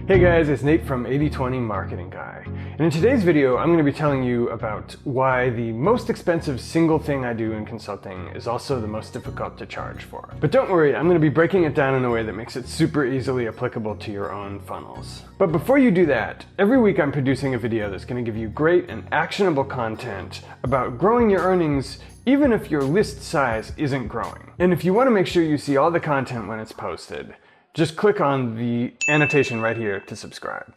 Hey guys, it's Nate from 80/20 Marketing Guy. And in today's video, I'm going to be telling you about why the most expensive single thing I do in consulting is also the most difficult to charge for. But don't worry, I'm going to be breaking it down in a way that makes it super easily applicable to your own funnels. But before you do that, every week I'm producing a video that's going to give you great and actionable content about growing your earnings even if your list size isn't growing. And if you want to make sure you see all the content when it's posted, just click on the annotation right here to subscribe.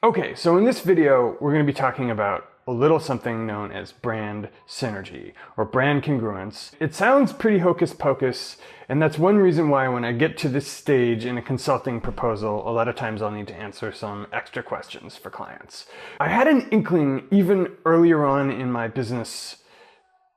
Okay, so in this video, we're going to be talking about a little something known as brand synergy or brand congruence. It sounds pretty hocus pocus, and that's one reason why when I get to this stage in a consulting proposal, a lot of times I'll need to answer some extra questions for clients. I had an inkling even earlier on in my business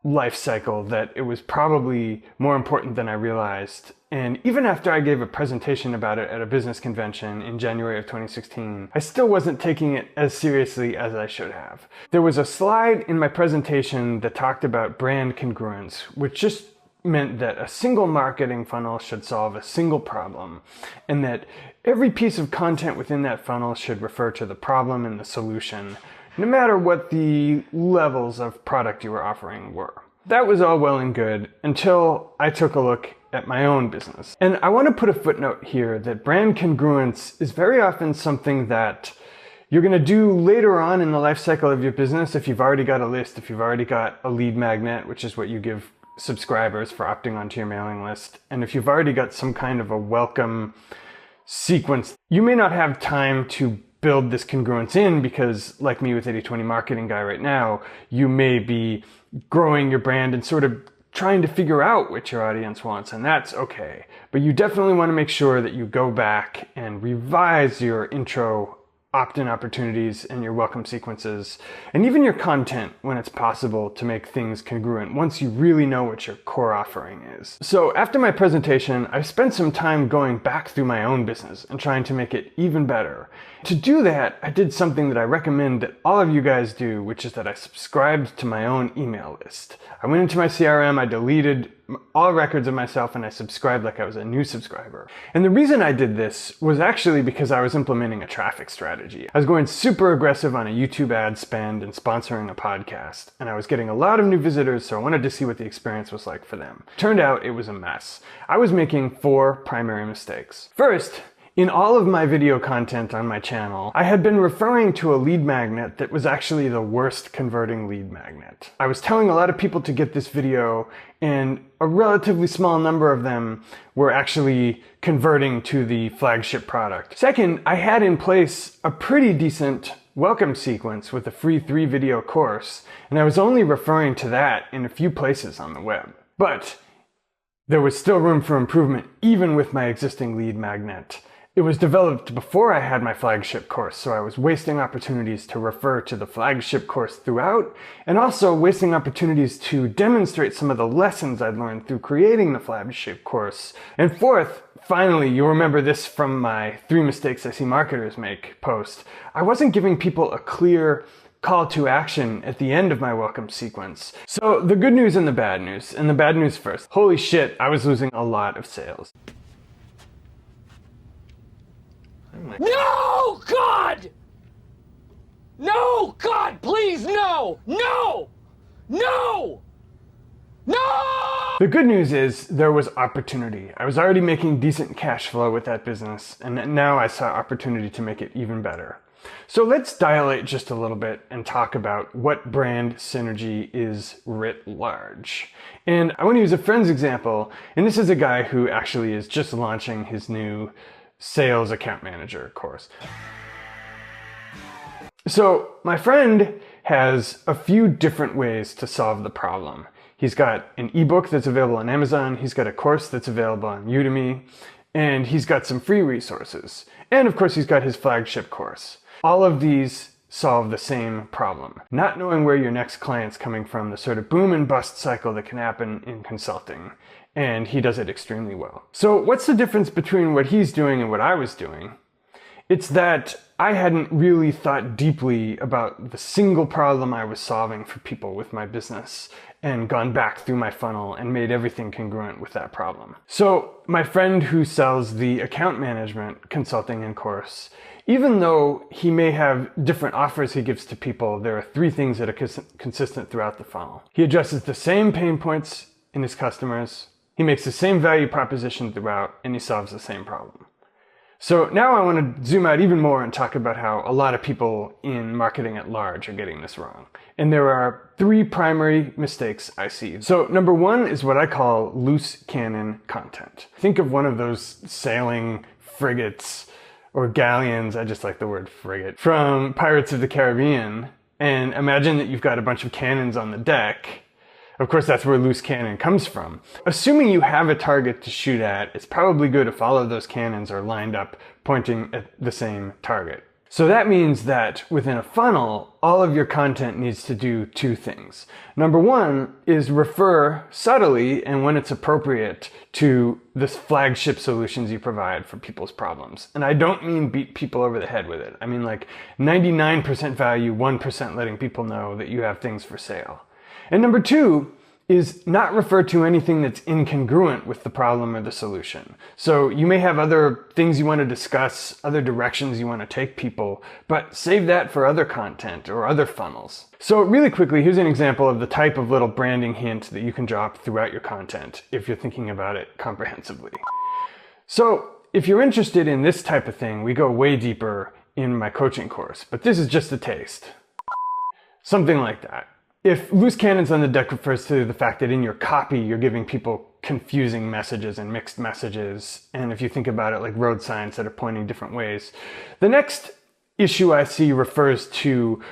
life cycle that it was probably more important than I realized. And even after I gave a presentation about it at a business convention in January of 2016, I still wasn't taking it as seriously as I should have. There was a slide in my presentation that talked about brand congruence, which just meant that a single marketing funnel should solve a single problem, and that every piece of content within that funnel should refer to the problem and the solution, no matter what the levels of product you were offering were. That was all well and good until I took a look at my own business. And I want to put a footnote here that brand congruence is very often something that you're going to do later on in the life cycle of your business if you've already got a list, if you've already got a lead magnet, which is what you give subscribers for opting onto your mailing list, and if you've already got some kind of a welcome sequence. You may not have time to build this congruence in because, like me with 80/20 Marketing Guy right now, you may be growing your brand and sort of trying to figure out what your audience wants, and that's okay. But you definitely want to make sure that you go back and revise your intro opt-in opportunities and your welcome sequences, and even your content when it's possible, to make things congruent once you really know what your core offering is. So after my presentation, I spent some time going back through my own business and trying to make it even better. To do that, I did something that I recommend that all of you guys do, which is that I subscribed to my own email list. I went into my CRM, I deleted all records of myself, and I subscribed like I was a new subscriber. And the reason I did this was actually because I was implementing a traffic strategy. I was going super aggressive on a YouTube ad spend and sponsoring a podcast, and I was getting a lot of new visitors, so I wanted to see what the experience was like for them. Turned out it was a mess. I was making 4 primary mistakes. First, in all of my video content on my channel, I had been referring to a lead magnet that was actually the worst converting lead magnet. I was telling a lot of people to get this video, and a relatively small number of them were actually converting to the flagship product. Second, I had in place a pretty decent welcome sequence with a free 3-video course, and I was only referring to that in a few places on the web. But there was still room for improvement even with my existing lead magnet. It was developed before I had my flagship course, so I was wasting opportunities to refer to the flagship course throughout, and also wasting opportunities to demonstrate some of the lessons I'd learned through creating the flagship course. And fourth, finally, you'll remember this from my 3 mistakes I see marketers make post. I wasn't giving people a clear call to action at the end of my welcome sequence. So the good news and the bad news, and the bad news first. Holy shit, I was losing a lot of sales. No, God! No, God, please, no! No! No! No! The good news is there was opportunity. I was already making decent cash flow with that business, and now I saw opportunity to make it even better. So let's dilate just a little bit and talk about what brand synergy is writ large. And I want to use a friend's example, and this is a guy who actually is just launching his new sales account manager course. So my friend has a few different ways to solve the problem. He's got an ebook that's available on Amazon, he's got a course that's available on Udemy, and he's got some free resources. And of course he's got his flagship course. All of these solve the same problem. Not knowing where your next client's coming from, the sort of boom and bust cycle that can happen in consulting. And he does it extremely well. So what's the difference between what he's doing and what I was doing? It's that I hadn't really thought deeply about the single problem I was solving for people with my business. and gone back through my funnel and made everything congruent with that problem. So my friend who sells the account management consulting and course, even though he may have different offers he gives to people, there are three things that are consistent throughout the funnel. He addresses the same pain points in his customers, he makes the same value proposition throughout, and he solves the same problem. So now I want to zoom out even more and talk about how a lot of people in marketing at large are getting this wrong. And there are three primary mistakes I see. So number one is what I call loose cannon content. Think of one of those sailing frigates or galleons, I just like the word frigate, from Pirates of the Caribbean, and imagine that you've got a bunch of cannons on the deck. Of course, that's where loose cannon comes from. Assuming you have a target to shoot at, it's probably good if all of those cannons are lined up pointing at the same target. So that means that within a funnel, all of your content needs to do two things. Number one is refer subtly and when it's appropriate to the flagship solutions you provide for people's problems. And I don't mean beat people over the head with it. I mean like 99% value, 1% letting people know that you have things for sale. And number two is not refer to anything that's incongruent with the problem or the solution. So you may have other things you want to discuss, other directions you want to take people, but save that for other content or other funnels. So really quickly, here's an example of the type of little branding hint that you can drop throughout your content if you're thinking about it comprehensively. So if you're interested in this type of thing, we go way deeper in my coaching course, but this is just a taste. Something like that. If loose cannons on the deck refers to the fact that in your copy you're giving people confusing messages and mixed messages, and if you think about it like road signs that are pointing different ways, the next issue I see refers to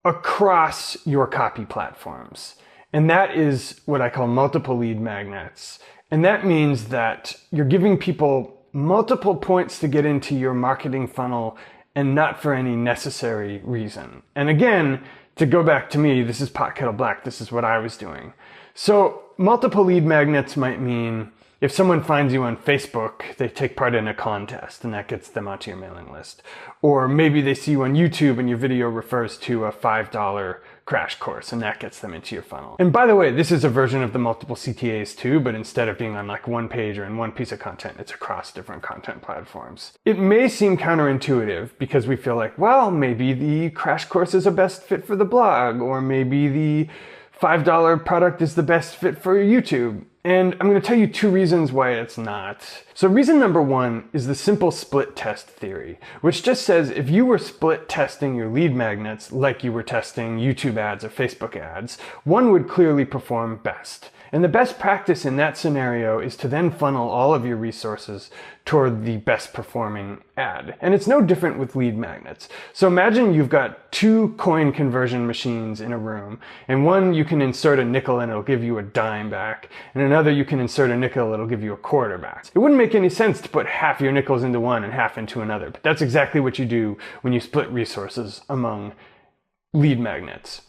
across your copy platforms. And that is what I call multiple lead magnets. And that means that you're giving people multiple points to get into your marketing funnel and not for any necessary reason. And again, to go back to me, this is pot kettle black. This is what I was doing. So multiple lead magnets might mean if someone finds you on Facebook, they take part in a contest and that gets them onto your mailing list. Or maybe they see you on YouTube and your video refers to a $5 crash course and that gets them into your funnel. And by the way, this is a version of the multiple CTAs too, but instead of being on like one page or in one piece of content, it's across different content platforms. It may seem counterintuitive because we feel like, well, maybe the crash course is a best fit for the blog, or maybe the $5 product is the best fit for YouTube. And I'm going to tell you two reasons why it's not. So reason number one is the simple split test theory, which just says if you were split testing your lead magnets like you were testing YouTube ads or Facebook ads, one would clearly perform best. And the best practice in that scenario is to then funnel all of your resources toward the best performing ad. And it's no different with lead magnets. So imagine you've got two coin conversion machines in a room, and one you can insert a nickel and it'll give you a dime back, and another you can insert a nickel, it'll give you a quarter back. It wouldn't make any sense to put half your nickels into one and half into another, but that's exactly what you do when you split resources among lead magnets.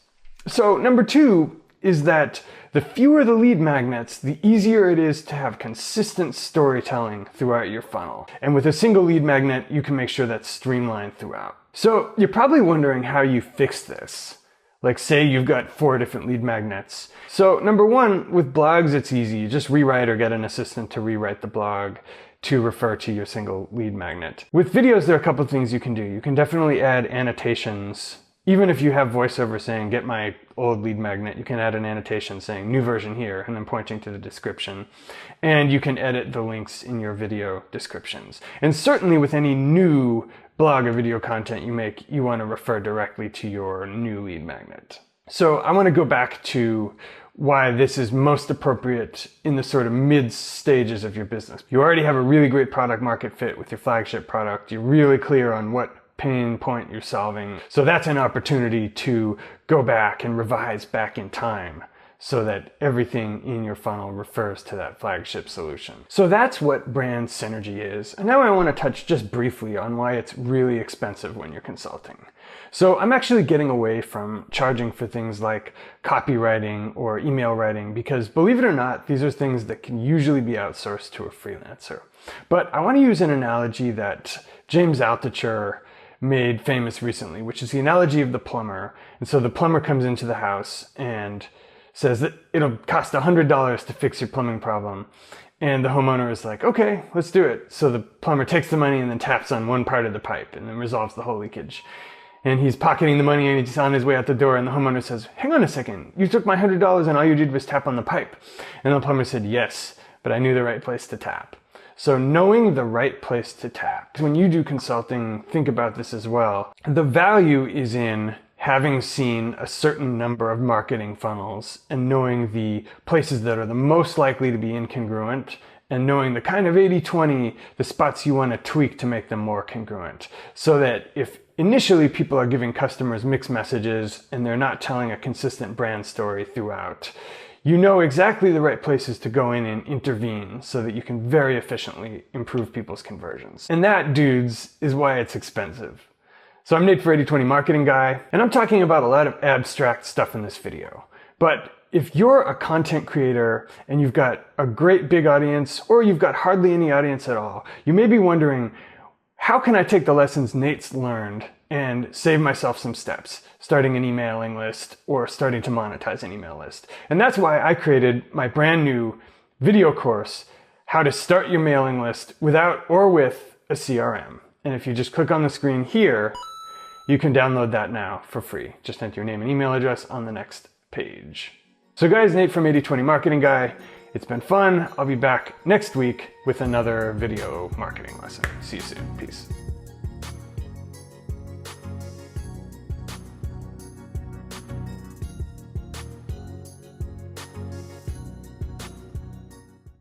So number two is that the fewer the lead magnets, the easier it is to have consistent storytelling throughout your funnel. And with a single lead magnet, you can make sure that's streamlined throughout. So you're probably wondering how you fix this. Like say you've got 4 different lead magnets. So number one, with blogs, it's easy. You just rewrite or get an assistant to rewrite the blog to refer to your single lead magnet. With videos, there are a couple of things you can do. You can definitely add annotations. Even if you have voiceover saying, get my old lead magnet, you can add an annotation saying new version here and then pointing to the description. And you can edit the links in your video descriptions. And certainly with any new blog or video content you make, you want to refer directly to your new lead magnet. So I want to go back to why this is most appropriate in the sort of mid stages of your business. You already have a really great product market fit with your flagship product. You're really clear on what pain point you're solving. So that's an opportunity to go back and revise back in time so that everything in your funnel refers to that flagship solution. So that's what brand synergy is. And now I want to touch just briefly on why it's really expensive when you're consulting. So I'm actually getting away from charging for things like copywriting or email writing because, believe it or not, these are things that can usually be outsourced to a freelancer. But I want to use an analogy that James Altucher made famous recently, which is the analogy of the plumber. And so the plumber comes into the house and says that it'll cost $100 to fix your plumbing problem. And the homeowner is like, okay, let's do it. So the plumber takes the money and then taps on one part of the pipe and then resolves the whole leakage. And he's pocketing the money and he's on his way out the door, and the homeowner says, hang on a second, you took my $100 and all you did was tap on the pipe. And the plumber said, yes, but I knew the right place to tap. So knowing the right place to tap. When you do consulting, think about this as well. The value is in having seen a certain number of marketing funnels and knowing the places that are the most likely to be incongruent, and knowing the kind of 80-20, the spots you want to tweak to make them more congruent. So that if initially people are giving customers mixed messages and they're not telling a consistent brand story throughout, you know exactly the right places to go in and intervene so that you can very efficiently improve people's conversions. And that, dudes, is why it's expensive. So I'm Nate for 80-20 Marketing Guy, and I'm talking about a lot of abstract stuff in this video. But if you're a content creator and you've got a great big audience, or you've got hardly any audience at all, you may be wondering, how can I take the lessons Nate's learned and save myself some steps, starting an emailing list or starting to monetize an email list? And that's why I created my brand new video course, How to Start Your Mailing List Without or With a CRM. And if you just click on the screen here, you can download that now for free. Just enter your name and email address on the next page. So guys, Nate from 80-20 Marketing Guy. It's been fun. I'll be back next week with another video marketing lesson. See you soon. Peace.